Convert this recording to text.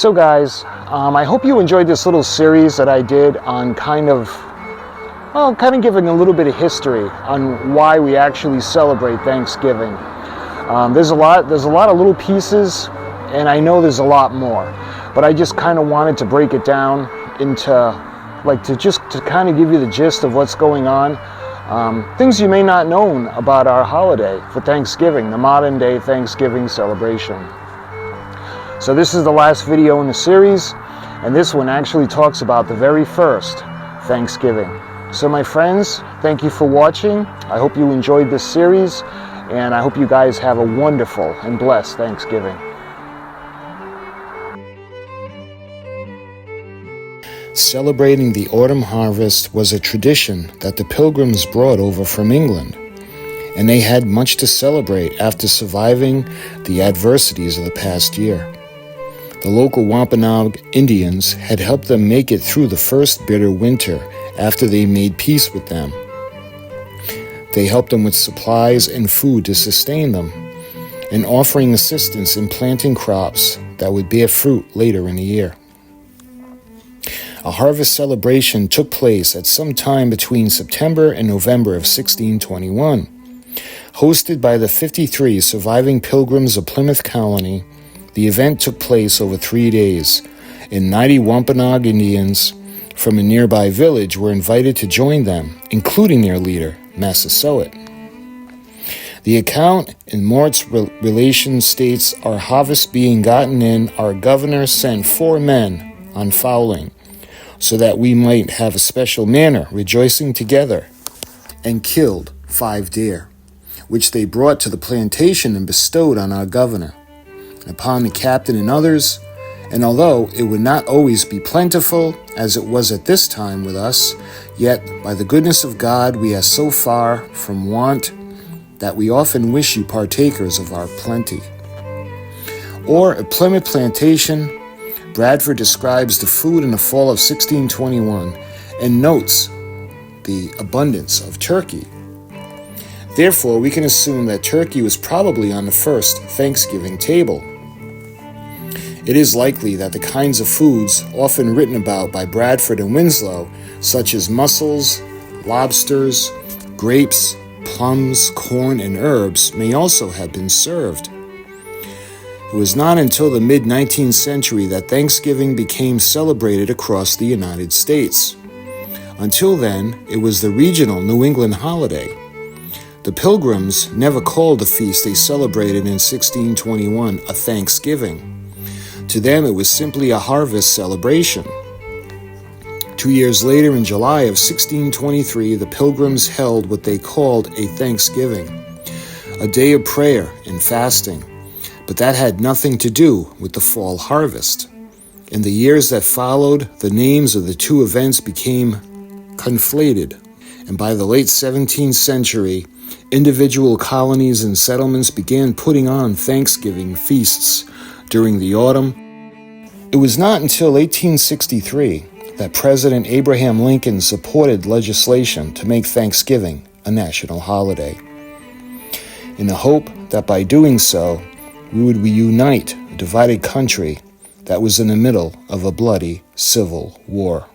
So guys, I hope you enjoyed this little series that I did on kind of giving a little bit of history on why we actually celebrate Thanksgiving. There's a lot of little pieces, and I know there's a lot more, but I just kind of wanted to break it down into to kind of give you the gist of what's going on. Things you may not know about our holiday for Thanksgiving, the modern day Thanksgiving celebration. So this is the last video in the series, and this one actually talks about the very first Thanksgiving. So my friends, thank you for watching. I hope you enjoyed this series, and I hope you guys have a wonderful and blessed Thanksgiving. Celebrating the autumn harvest was a tradition that the Pilgrims brought over from England, and they had much to celebrate after surviving the adversities of the past year. The local Wampanoag Indians had helped them make it through the first bitter winter after they made peace with them. They helped them with supplies and food to sustain them, and offering assistance in planting crops that would bear fruit later in the year. A harvest celebration took place at some time between September and November of 1621. Hosted by the 53 surviving Pilgrims of Plymouth Colony, the event took place over 3 days, and 90 Wampanoag Indians from a nearby village were invited to join them, including their leader, Massasoit. The account in Mort's relation states, "Our harvest being gotten in, our governor sent 4 men on fowling, so that we might have a special manner, rejoicing together, and killed 5 deer, which they brought to the plantation and bestowed on our governor, upon the captain and others. And although it would not always be plentiful, as it was at this time with us, yet by the goodness of God we are so far from want that we often wish you partakers of our plenty." Or at Plymouth Plantation, Bradford describes the food in the fall of 1621 and notes the abundance of turkey. Therefore, we can assume that turkey was probably on the first Thanksgiving table. It is likely that the kinds of foods often written about by Bradford and Winslow, such as mussels, lobsters, grapes, plums, corn, and herbs, may also have been served. It was not until the mid-19th century that Thanksgiving became celebrated across the United States. Until then, it was the regional New England holiday. The Pilgrims never called the feast they celebrated in 1621 a Thanksgiving. To them, it was simply a harvest celebration. 2 years later, in July of 1623, the Pilgrims held what they called a Thanksgiving, a day of prayer and fasting. But that had nothing to do with the fall harvest. In the years that followed, the names of the two events became conflated, and by the late 17th century, individual colonies and settlements began putting on Thanksgiving feasts during the autumn. It was not until 1863 that President Abraham Lincoln supported legislation to make Thanksgiving a national holiday, in the hope that by doing so, we would reunite a divided country that was in the middle of a bloody civil war.